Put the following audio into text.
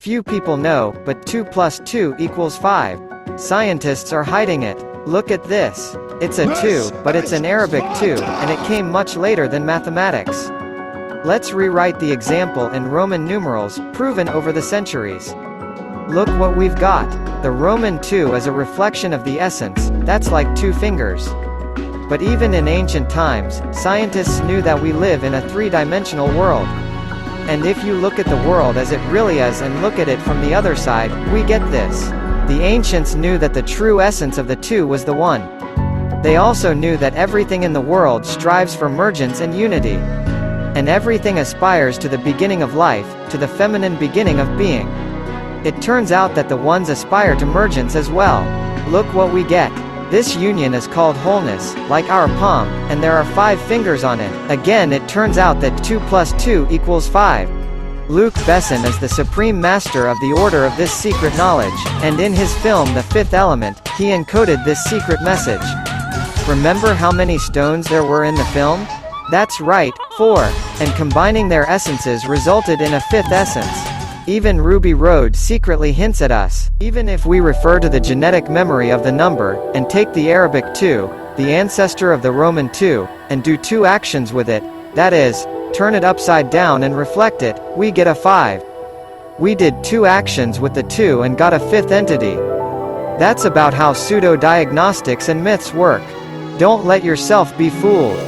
Few people know, but 2 plus 2 equals 5. Scientists are hiding it. Look at this. It's a 2, but it's an Arabic 2, and it came much later than mathematics. Let's rewrite the example in Roman numerals, proven over the centuries. Look what we've got. The Roman 2 is a reflection of the essence, that's like 2 fingers. But even in ancient times, scientists knew that we live in a 3-dimensional world. And if you look at the world as it really is and look at it from the other side, we get this. The ancients knew that the true essence of the 2 was the 1. They also knew that everything in the world strives for mergence and unity. And everything aspires to the beginning of life, to the feminine beginning of being. It turns out that the ones aspire to mergence as well. Look what we get. This union is called wholeness, like our palm, and there are 5 fingers on it. Again, it turns out that 2 plus 2 equals 5. Luc Besson is the supreme master of the order of this secret knowledge, and in his film The Fifth Element, he encoded this secret message. Remember how many stones there were in the film? That's right, 4, and combining their essences resulted in a 5th essence. Even Ruby Road secretly hints at us. Even if we refer to the genetic memory of the number, and take the Arabic 2, the ancestor of the Roman 2, and do 2 actions with it, that is, turn it upside down and reflect it, we get a 5. We did 2 actions with the 2 and got a 5th entity. That's about how pseudo-diagnostics and myths work. Don't let yourself be fooled.